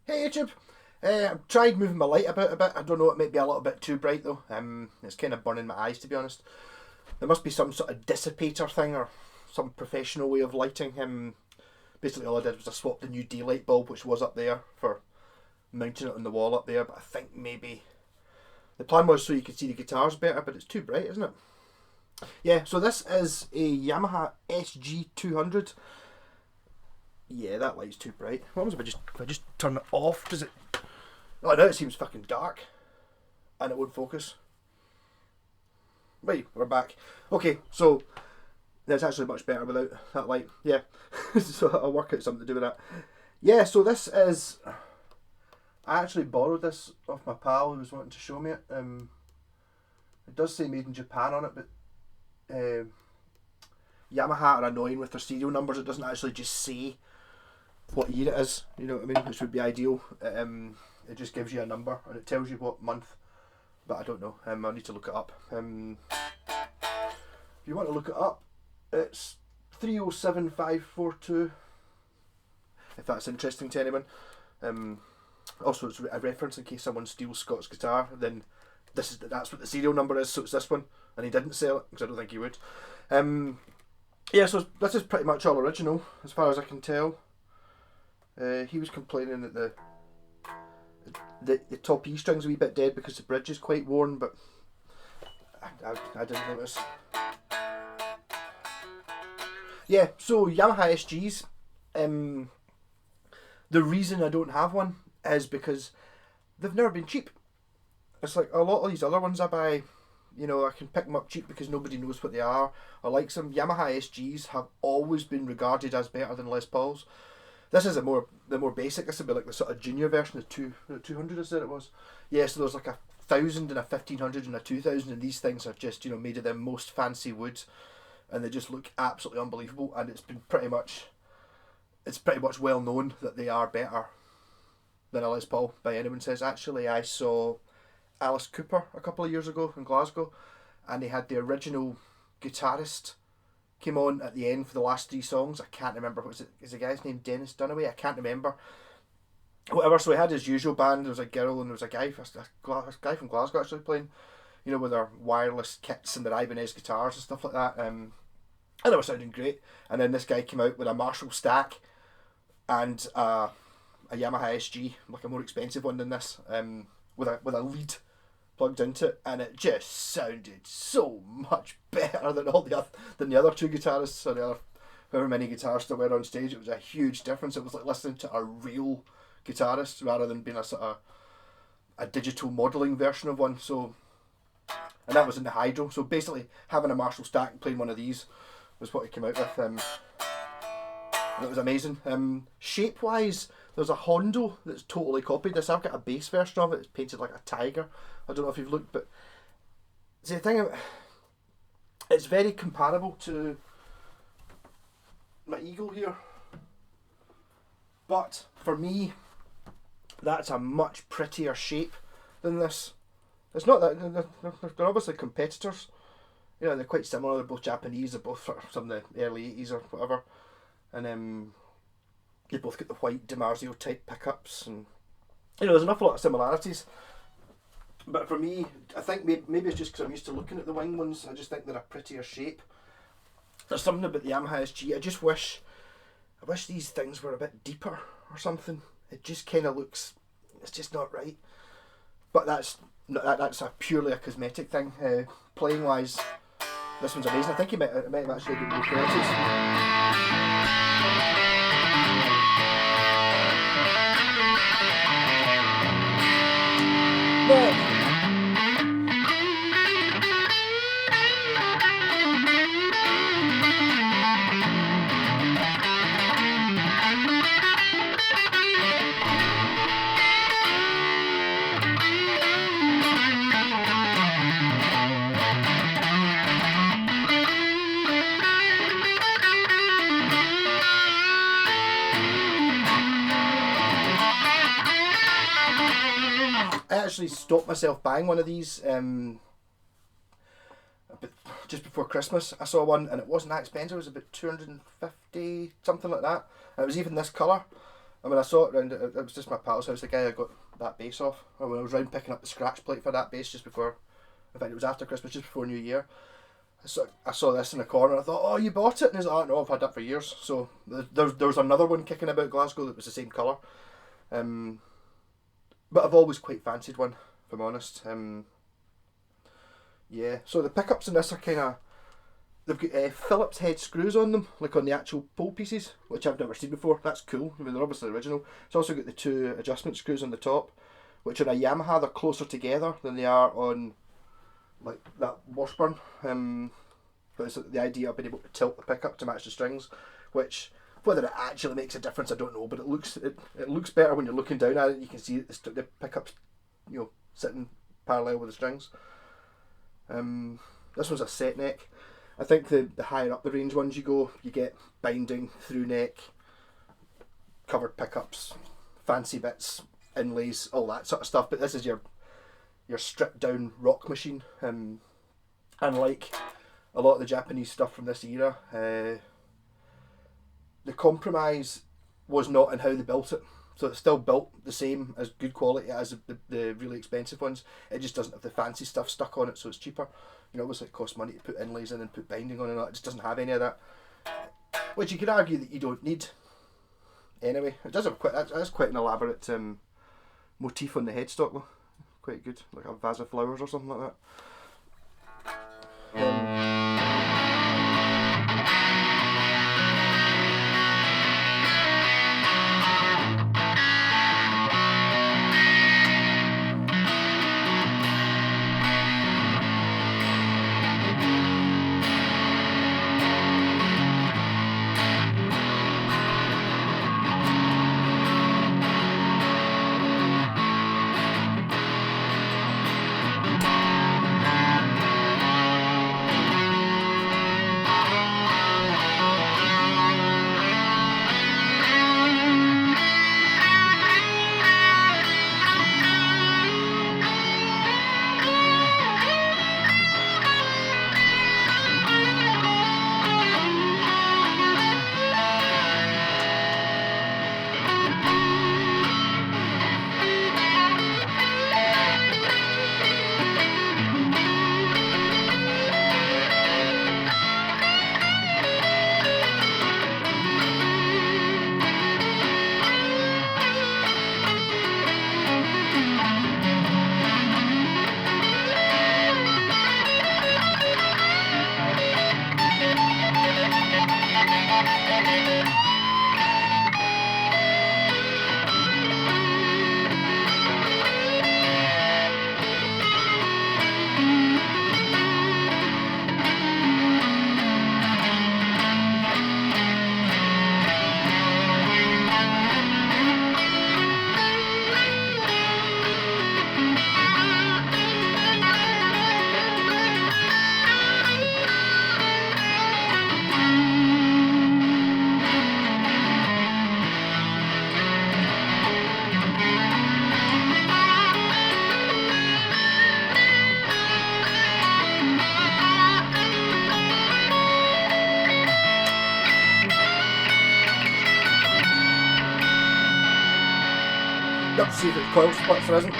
Hey YouTube! I've tried moving my light about a bit. I don't know, it might be a little bit too bright though. It's kind of burning my eyes, to be honest. There must be some sort of dissipator thing or some professional way of lighting. Basically all I did was I swapped the new daylight bulb which was up there for mounting it on the wall up there, but I think maybe the plan was so you could see the guitars better, but it's too bright, isn't it? Yeah, so this is a Yamaha sg200. Yeah, that light's too bright. What happens if I just turn it off? Does it? Oh, now it seems fucking dark, and it won't focus. Right, we're back. Okay, so that's actually much better without that light. Yeah, so I'll work out something to do with that. Yeah, so this is. I actually borrowed this off my pal who was wanting to show me it. It does say made in Japan on it, but Yamaha are annoying with their serial numbers. It doesn't actually just say what year it is, you know what I mean, which would be ideal. It just gives you a number and it tells you what month, but I don't know. I need to look it up. If you want to look it up, it's 307542, if that's interesting to anyone. Also, it's a reference in case someone steals Scott's guitar, then that's what the serial number is, so it's this one, and he didn't sell it, because I don't think he would. Yeah, so this is pretty much all original, as far as I can tell. He was complaining that the top E string's a wee bit dead because the bridge is quite worn, but I didn't notice. Yeah, so Yamaha SGs, the reason I don't have one is because they've never been cheap. It's like a lot of these other ones I buy, you know, I can pick them up cheap because nobody knows what they are or likes them. Yamaha SGs have always been regarded as better than Les Pauls. This is the more basic. This would be like the sort of junior version of the 200 I said it was. Yeah, so there's like a 1000 and a 1500 and a 2000, and these things are just, you know, made of the most fancy wood, and they just look absolutely unbelievable. And it's pretty much well known that they are better than a Les Paul by anyone says. Actually, I saw Alice Cooper a couple of years ago in Glasgow, and they had the original guitarist came on at the end for the last three songs. I can't remember, what was it? Is the guy's name Dennis Dunaway? I can't remember. Whatever. So he had his usual band. There was a girl and there was a guy from Glasgow actually playing, you know, with their wireless kits and their Ibanez guitars and stuff like that. And they were sounding great. And then this guy came out with a Marshall stack and a Yamaha SG, like a more expensive one than this, with a lead plugged into it, and it just sounded so much better than the other two guitarists or the other however many guitarists there were on stage. It was a huge difference. It was like listening to a real guitarist rather than being a sort of a digital modelling version of one. So, and that was in the Hydro. So basically, having a Marshall stack and playing one of these was what he came out with. And it was amazing. Shape wise, there's a Hondo that's totally copied this. I've got a bass version of it. It's painted like a tiger. I don't know if you've looked, but see, the thing, it's very comparable to my Eagle here. But for me, that's a much prettier shape than this. It's not that they're obviously competitors. You know, they're quite similar. They're both Japanese. They're both from the early 80s or whatever, and they both get the white DiMarzio type pickups, and you know, there's an awful lot of similarities. But for me, I think maybe it's just because I'm used to looking at the wing ones. I just think they're a prettier shape. There's something about the Yamaha SG. I wish these things were a bit deeper or something. It just kind of looks. It's just not right. But that's purely a cosmetic thing. Playing wise, this one's amazing. I think it might have actually been more qualities. But I actually stopped myself buying one of these just before Christmas. I saw one and it wasn't that expensive. It was about 250, something like that. And it was even this colour. I mean, I saw it round. It was just my pal's house. The guy I got that bass off. And when I was round picking up the scratch plate for that bass just before, in fact, it was after Christmas, just before New Year. I saw this in the corner. I thought, "Oh, you bought it?" And he's like, "Oh, no, I've had that for years." So there was another one kicking about Glasgow that was the same colour. But I've always quite fancied one, if I'm honest. Yeah. So the pickups in this are kind of, they've got Phillips head screws on them, like on the actual pole pieces, which I've never seen before. That's cool. I mean, they're obviously original. It's also got the 2 adjustment screws on the top, which on a Yamaha they're closer together than they are on like that Washburn. But it's the idea of being able to tilt the pickup to match the strings, which whether it actually makes a difference I don't know, but it looks better when you're looking down at it. You can see the pickups, sitting parallel with the strings. This one's a set neck. I think the higher up the range ones you go, you get binding, through neck, covered pickups, fancy bits, inlays, all that sort of stuff. But this is your stripped down rock machine. Unlike a lot of the Japanese stuff from this era, the compromise was not in how they built it. So it's still built the same, as good quality as the really expensive ones. It just doesn't have the fancy stuff stuck on it, so it's cheaper. Obviously it costs money to put inlays in and put binding on and all. It just doesn't have any of that. Which you could argue that you don't need. Anyway, it does have that's quite an elaborate motif on the headstock though. Quite good, like a vase of flowers or something like that. Got to see if it's coil splits or isn't.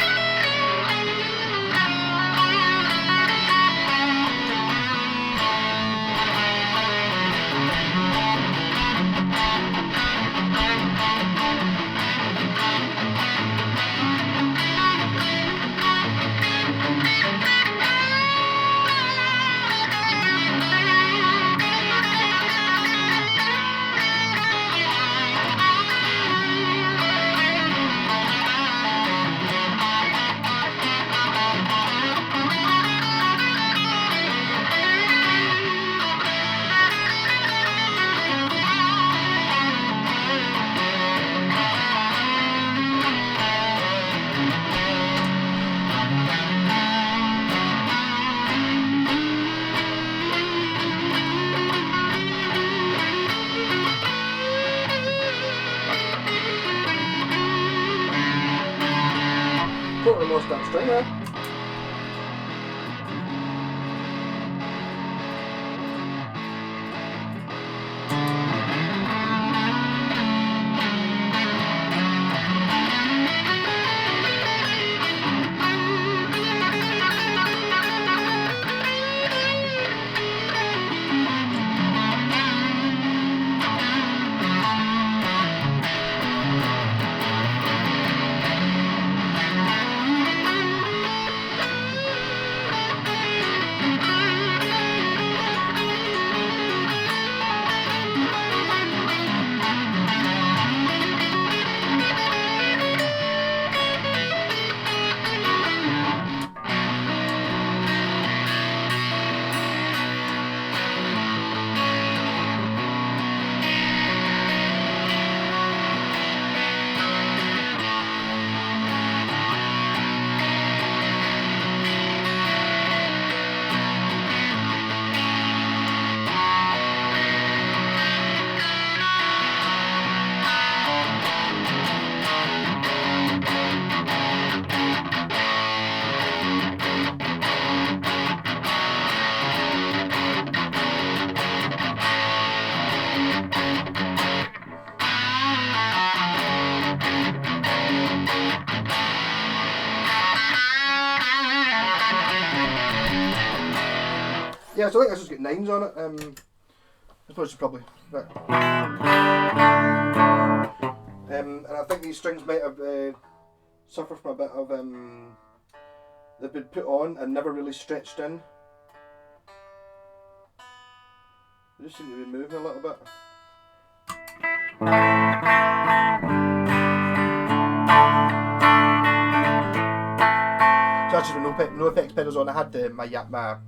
Totally lost that string there. Yeah, so I think this has got 9s on it. I suppose it's probably right. And I think these strings might have suffered from a bit of they've been put on and never really stretched in. They just seem to be moving a little bit. So actually with no effects pedals on, I had my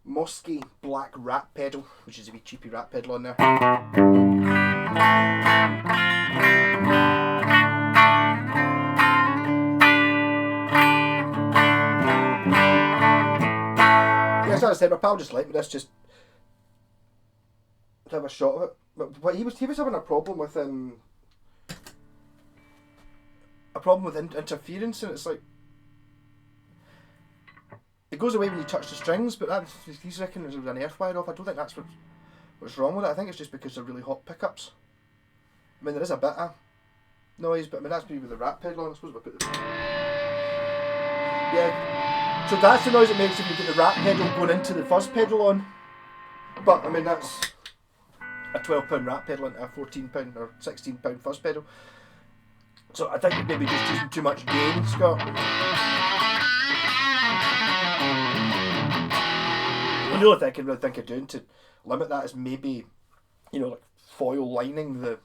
Mosky black rat pedal, which is a wee cheapy rat pedal on there. Yeah, so as I said, my pal just lent me this just to have a shot of it. But he was having a problem with interference, and it's like it goes away when you touch the strings, but he's reckoning there's an earth wire off. I don't think that's what's wrong with it. I think it's just because they're really hot pickups. I mean, there is a bit of noise, but I mean that's maybe with the rat pedal on. I suppose we put the yeah. So that's the noise it makes if you get the rat pedal going into the fuzz pedal on. But I mean that's a £12 rat pedal into a £14 or £16 fuzz pedal. So I think maybe just using too much gain, Scott. The only thing I can really think of doing to limit that is maybe, like foil lining the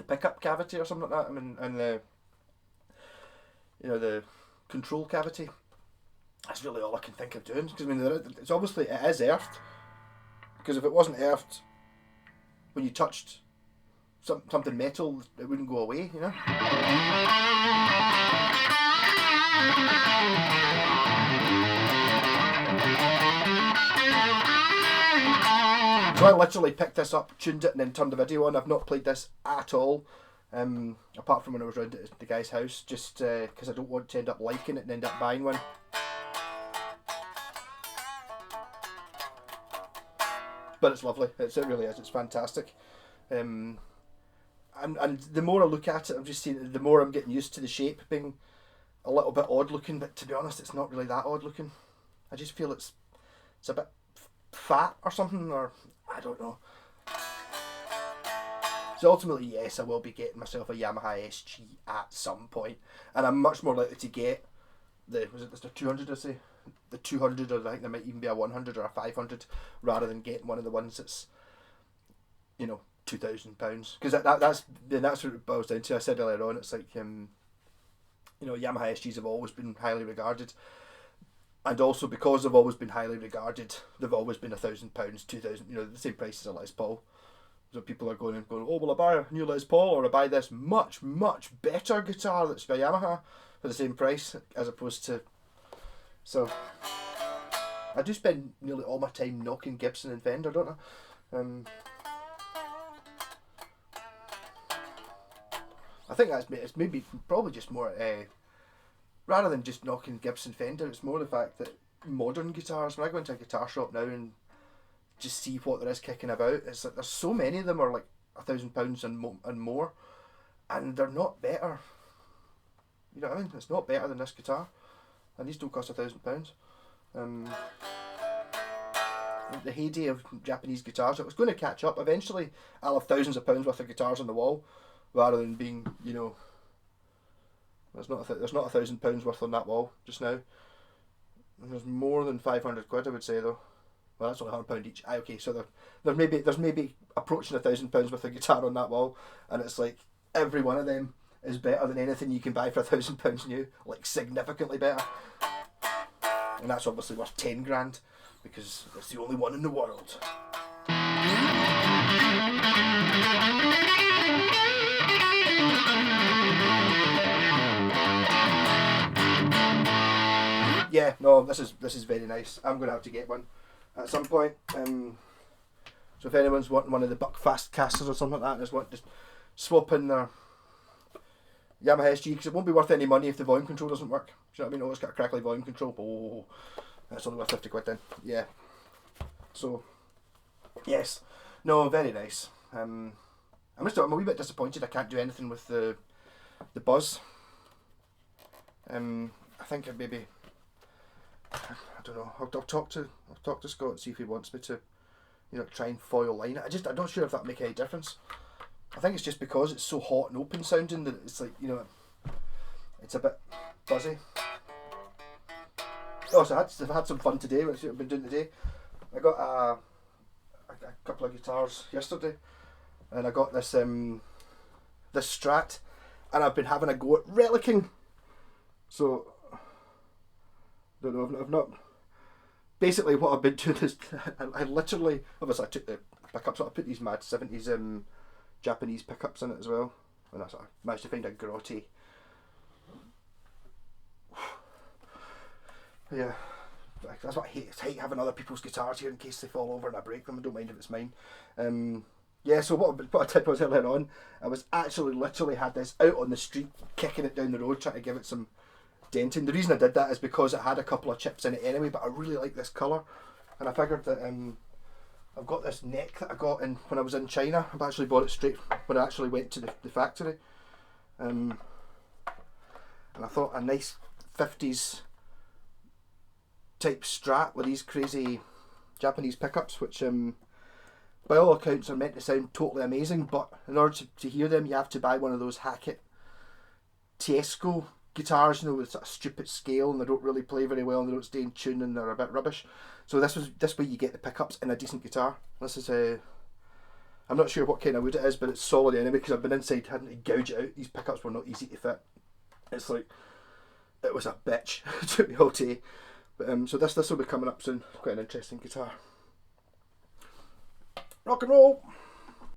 pickup cavity or something like that. I mean, and the control cavity. That's really all I can think of doing. Because I mean, it's obviously it is earthed. Because if it wasn't earthed, when you touched something metal, it wouldn't go away, So I literally picked this up, tuned it, and then turned the video on. I've not played this at all, apart from when I was around at the guy's house, just because I don't want to end up liking it and end up buying one. But it's lovely. It really is. It's fantastic. And the more I look at it, I'm just seeing the more I'm getting used to the shape being a little bit odd looking. But to be honest, it's not really that odd looking. I just feel it's a bit fat or something, or I don't know. So ultimately, yes, I will be getting myself a Yamaha SG at some point, and I'm much more likely to get the 200, I say, the 200, or I think there might even be a 100 or a 500, rather than getting one of the ones that's £2,000, because that's what it boils down to. I said earlier on, it's like Yamaha SGs have always been highly regarded, and also because they've always been highly regarded, they've always been £1,000, £2,000, the same price as a Les Paul. So people are going, oh, will I buy a new Les Paul, or I buy this much better guitar that's by Yamaha for the same price, as opposed to. So I do spend nearly all my time knocking Gibson and Fender, don't I? I think it's maybe probably just more rather than just knocking Gibson Fender, it's more the fact that modern guitars, when I go into a guitar shop now and just see what there is kicking about, it's like there's so many of them are like £1,000 and more, and they're not better. You know what I mean? It's not better than this guitar, and these don't cost £1,000. The heyday of Japanese guitars, it was going to catch up. Eventually, I'll have thousands of pounds worth of guitars on the wall, rather than being, there's not £1,000 worth on that wall just now. And there's more than 500 quid, I would say, though. Well, that's only £100 each. Okay, so there's maybe approaching £1,000 worth of guitar on that wall, and it's like every one of them is better than anything you can buy for £1,000 new, like significantly better. And that's obviously worth 10 grand because it's the only one in the world. Yeah, no, this is very nice. I'm going to have to get one at some point. So if anyone's wanting one of the Buckfast casters or something like that, just swap in their Yamaha SG, because it won't be worth any money if the volume control doesn't work. Do you know what I mean? Oh, it's got a crackly volume control. Oh, that's only worth 50 quid then. Yeah. So, yes. No, very nice. I'm a wee bit disappointed I can't do anything with the buzz. I think maybe I don't know. I'll talk to Scott and see if he wants me to, you know, try and foil line it. I'm not sure if that'll make any difference. I think it's just because it's so hot and open sounding that it's like, you know, it's a bit buzzy. Oh, so I've had some fun today, which I've been doing today. I got a couple of guitars yesterday, and I got this this Strat, and I've been having a go at relicking. So, don't know, I've not. Basically, what I've been doing is I literally, obviously I took the pickups, I put these mad 70s Japanese pickups in it as well, and I managed to find a grotty. Yeah, that's what I hate. I hate having other people's guitars here in case they fall over and I break them. I don't mind if it's mine. Yeah, so what I did was earlier on, I was actually literally had this out on the street, kicking it down the road, trying to give it some denting. The reason I did that is because it had a couple of chips in it anyway, but I really like this colour, and I figured that I've got this neck that I got in when I was in China. I've actually bought it straight when I actually went to the factory, and I thought a nice 50s type Strat with these crazy Japanese pickups, which by all accounts are meant to sound totally amazing, but in order to hear them you have to buy one of those Hackett Tesco guitars, you know, with sort of stupid scale, and they don't really play very well and they don't stay in tune and they're a bit rubbish. So this way you get the pickups in a decent guitar. This is I'm not sure what kind of wood it is, but it's solid anyway because I've been inside having to gouge it out. These pickups were not easy to fit. It's like, it was a bitch. It took me all day. But so this will be coming up soon. Quite an interesting guitar. Rock and roll!